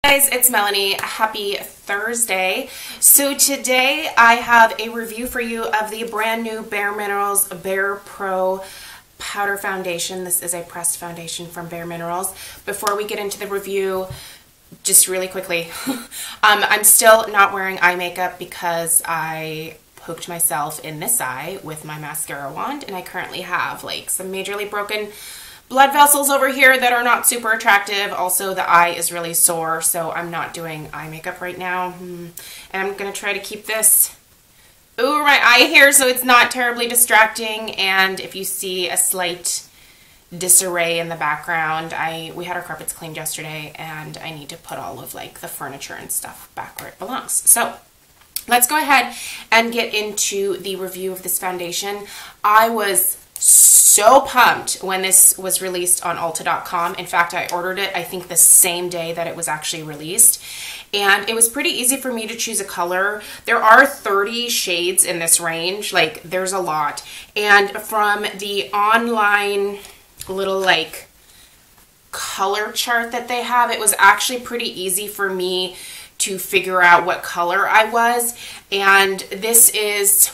Guys, it's Melanie. Happy Thursday. So today I have a review for you of the brand new BareMinerals Bare Pro Powder Foundation. This is a pressed foundation from BareMinerals. Before we get into the review, just really quickly, I'm still not wearing eye makeup because I poked myself in this eye with my mascara wand, and I currently have like some majorly broken blood vessels over here that are not super attractive. Also, the eye is really sore, so I'm not doing eye makeup right now. And I'm going to try to keep this over my eye here so it's not terribly distracting. And if you see a slight disarray in the background, we had our carpets cleaned yesterday, and I need to put all of like the furniture and stuff back where it belongs. So let's go ahead and get into the review of this foundation. I was so pumped when this was released on Ulta.com. In fact, I ordered it, I think, the same day that it was actually released. And it was pretty easy for me to choose a color. There are 30 shades in this range. Like, there's a lot. And from the online little, like, color chart that they have, it was actually pretty easy for me to figure out what color I was. And this is,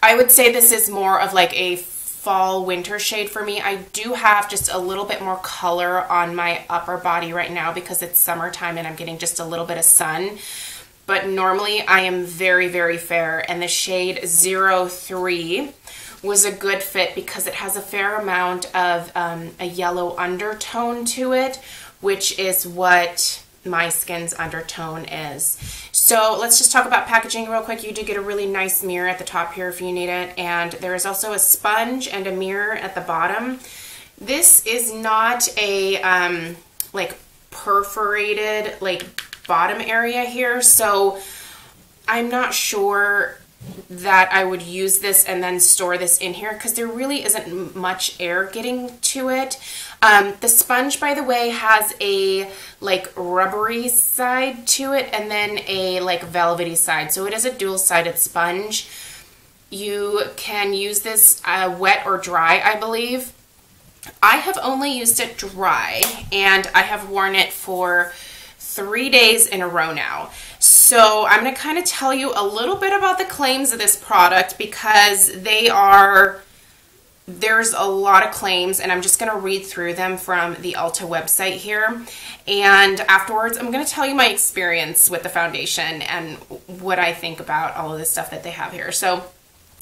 I would say this is more of like a fall winter shade for me. I do have just a little bit more color on my upper body right now because it's summertime and I'm getting just a little bit of sun. But normally I am very, very fair, and the shade 03 was a good fit because it has a fair amount of a yellow undertone to it, which is what my skin's undertone is. So let's just talk about packaging real quick. You do get a really nice mirror at the top here if you need it, and there is also a sponge and a mirror at the bottom. This is not a like perforated like bottom area here, so I'm not sure that I would use this and then store this in here because there really isn't much air getting to it. The sponge, by the way, has a like rubbery side to it and then a like velvety side. So it is a dual-sided sponge. You can use this wet or dry, I believe. I have only used it dry, and I have worn it for 3 days in a row now. So I'm going to kind of tell you a little bit about the claims of this product because there's a lot of claims, and I'm just going to read through them from the Ulta website here. And afterwards, I'm going to tell you my experience with the foundation and what I think about all of this stuff that they have here. So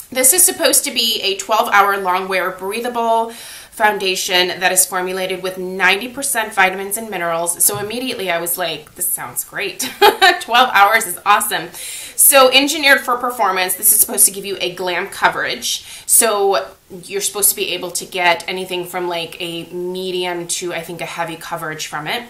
this is supposed to be a 12-hour long wear breathable foundation that is formulated with 90% vitamins and minerals. So immediately I was like, this sounds great. 12 hours is awesome. So engineered for performance, this is supposed to give you a glam coverage. So you're supposed to be able to get anything from like a medium to I think a heavy coverage from it.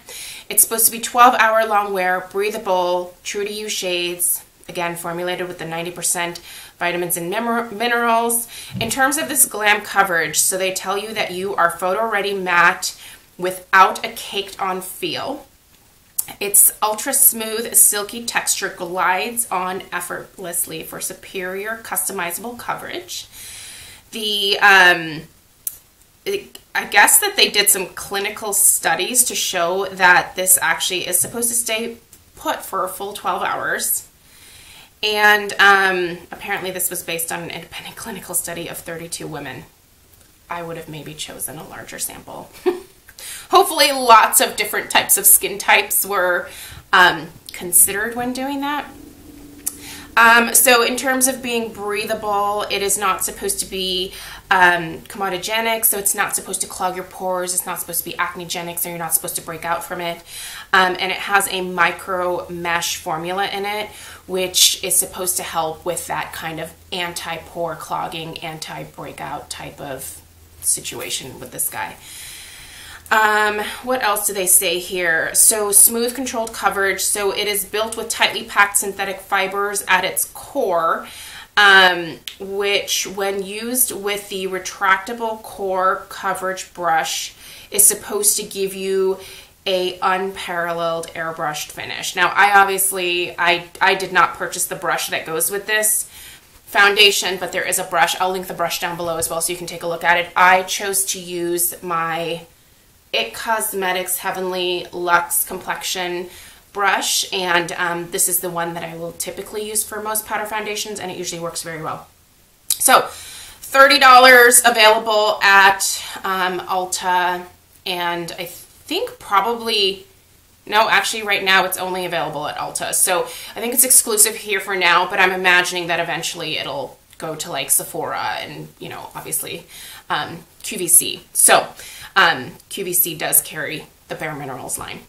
It's supposed to be 12-hour long wear, breathable, true to you shades. Again, formulated with the 90% vitamins and minerals. In terms of this glam coverage, so they tell you that you are photo ready matte without a caked on feel. It's ultra smooth, silky texture, glides on effortlessly for superior customizable coverage. I guess that they did some clinical studies to show that this actually is supposed to stay put for a full 12 hours. And apparently this was based on an independent clinical study of 32 women. I would have maybe chosen a larger sample. Hopefully lots of different types of skin types were considered when doing that. So in terms of being breathable, it is not supposed to be comedogenic, so it's not supposed to clog your pores, it's not supposed to be acnegenic, so you're not supposed to break out from it. And it has a micro mesh formula in it, which is supposed to help with that kind of anti-pore clogging, anti-breakout type of situation with this guy. What else do they say here? So smooth controlled coverage. So it is built with tightly packed synthetic fibers at its core, which when used with the retractable core coverage brush is supposed to give you a unparalleled airbrushed finish. Now I did not purchase the brush that goes with this foundation, but there is a brush. I'll link the brush down below as well so you can take a look at it. I chose to use my It Cosmetics Heavenly Luxe Complexion brush, and this is the one that I will typically use for most powder foundations, and it usually works very well. So $30 available at Ulta, and I think probably, no, actually right now it's only available at Ulta. So I think it's exclusive here for now, but I'm imagining that eventually it'll go to like Sephora and, you know, obviously QVC. So QVC does carry the BareMinerals line.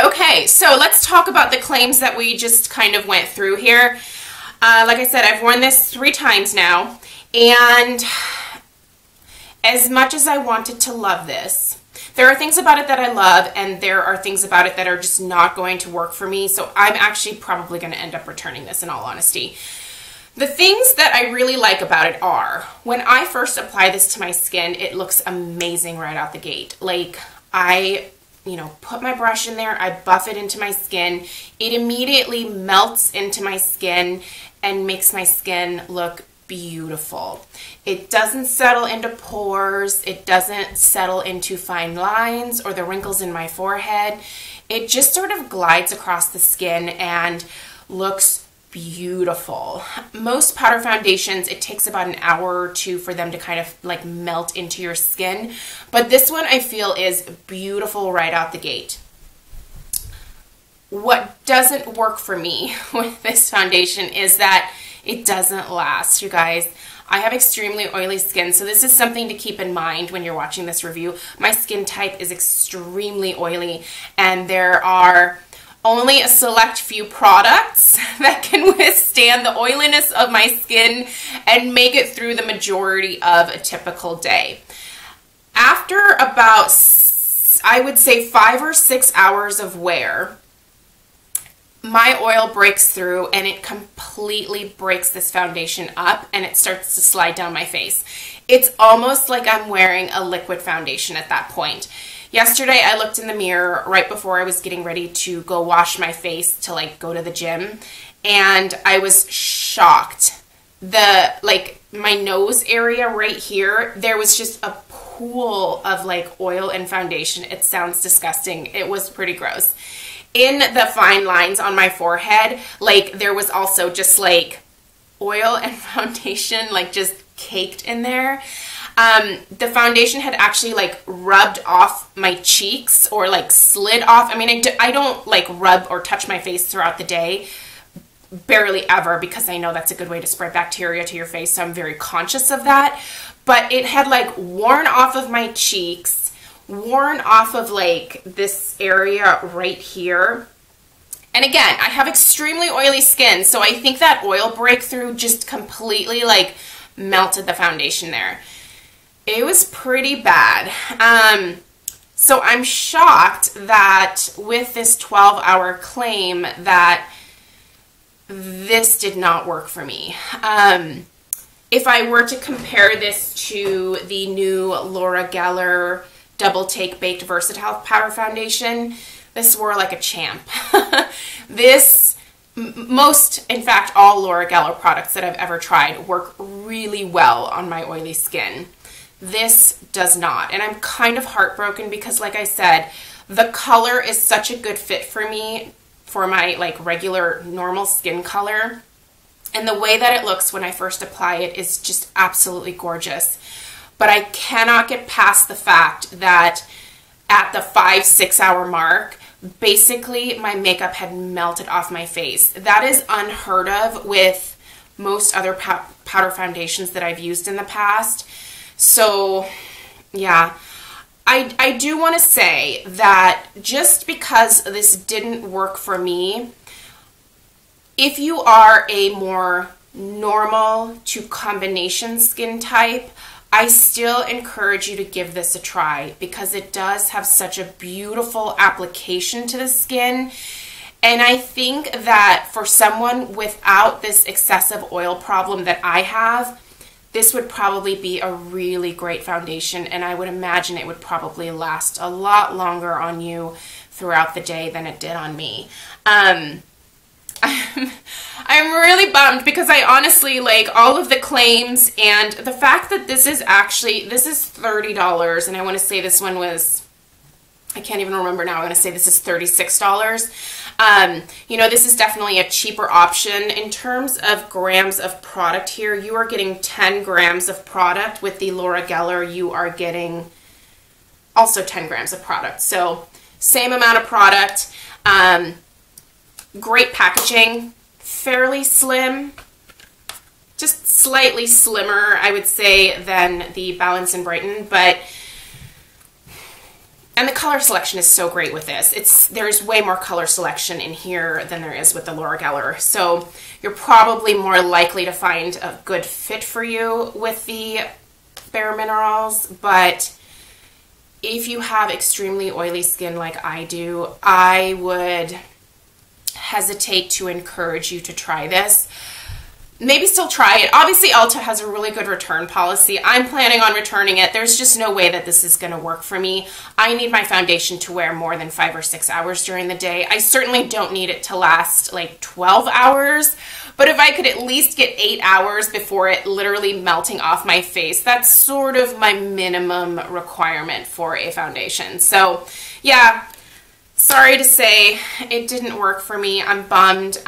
Okay, so let's talk about the claims that we just kind of went through here. Like I said, I've worn this 3 times now, and as much as I wanted to love this, there are things about it that I love, and there are things about it that are just not going to work for me, so I'm actually probably going to end up returning this in all honesty. The things that I really like about it are, when I first apply this to my skin, it looks amazing right out the gate. Like, I, you know, put my brush in there, I buff it into my skin, it immediately melts into my skin and makes my skin look beautiful. It doesn't settle into pores, it doesn't settle into fine lines or the wrinkles in my forehead. It just sort of glides across the skin and looks beautiful. Most powder foundations, it takes about an hour or 2 for them to kind of like melt into your skin, but this one I feel is beautiful right out the gate. What doesn't work for me with this foundation is that it doesn't last, you guys. I have extremely oily skin, so this is something to keep in mind when you're watching this review. My skin type is extremely oily, and there are only a select few products that can withstand the oiliness of my skin and make it through the majority of a typical day. After about, I would say, 5 or 6 hours of wear, my oil breaks through and it completely breaks this foundation up and it starts to slide down my face. It's almost like I'm wearing a liquid foundation at that point. Yesterday, I looked in the mirror right before I was getting ready to go wash my face to like go to the gym, and I was shocked. My nose area right here, there was just a pool of like oil and foundation. It sounds disgusting. It was pretty gross. In the fine lines on my forehead, like there was also just like oil and foundation like just caked in there. The foundation had actually like rubbed off my cheeks or like slid off. I mean, I don't like rub or touch my face throughout the day, barely ever, because I know that's a good way to spread bacteria to your face, so I'm very conscious of that. But it had like worn off of my cheeks, worn off of like this area right here. And again, I have extremely oily skin, so I think that oil breakthrough just completely like melted the foundation there. It was pretty bad. So I'm shocked that with this 12-hour claim that this did not work for me. If I were to compare this to the new Laura Geller Double Take Baked Versatile Powder Foundation, this wore like a champ. Most, in fact, all Laura Geller products that I've ever tried work really well on my oily skin. This does not, and I'm kind of heartbroken because, like I said, the color is such a good fit for me for my like regular normal skin color, and the way that it looks when I first apply it is just absolutely gorgeous. But I cannot get past the fact that at the 5-6 hour mark, basically my makeup had melted off my face. That is unheard of with most other powder foundations that I've used in the past. So, yeah, I do want to say that just because this didn't work for me, if you are a more normal to combination skin type, I still encourage you to give this a try because it does have such a beautiful application to the skin. And I think that for someone without this excessive oil problem that I have, this would probably be a really great foundation, and I would imagine it would probably last a lot longer on you throughout the day than it did on me. I'm really bummed because I honestly like all of the claims, and the fact that this is $30, and I want to say this one was, I can't even remember now, I want to say this is $36. You know, this is definitely a cheaper option. In terms of grams of product here, you are getting 10 grams of product. With the Laura Geller, you are getting also 10 grams of product. So same amount of product. Great packaging, fairly slim, just slightly slimmer, I would say, than the Balance and Brighten, and the color selection is so great with this. There's way more color selection in here than there is with the Laura Geller. So you're probably more likely to find a good fit for you with the BareMinerals, but if you have extremely oily skin like I do, I would hesitate to encourage you to try this. Maybe still try it. Obviously, Ulta has a really good return policy. I'm planning on returning it. There's just no way that this is going to work for me. I need my foundation to wear more than 5 or 6 hours during the day. I certainly don't need it to last like 12 hours, but if I could at least get 8 hours before it literally melting off my face, that's sort of my minimum requirement for a foundation. So yeah, sorry to say it didn't work for me. I'm bummed.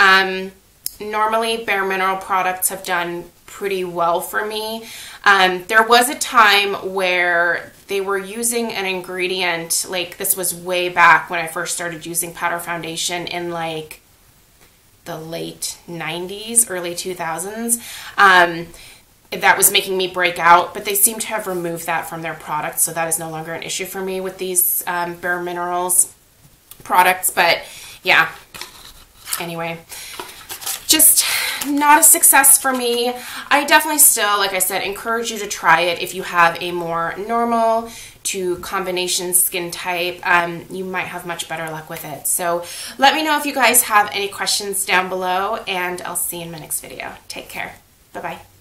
Normally, BareMineral products have done pretty well for me. There was a time where they were using an ingredient, like this was way back when I first started using powder foundation in like the late 90s, early 2000s. That was making me break out, but they seem to have removed that from their products, so that is no longer an issue for me with these BareMinerals products. But yeah, anyway, just not a success for me. I definitely still, like I said, encourage you to try it if you have a more normal to combination skin type. You might have much better luck with it. So let me know if you guys have any questions down below, and I'll see you in my next video. Take care. Bye-bye.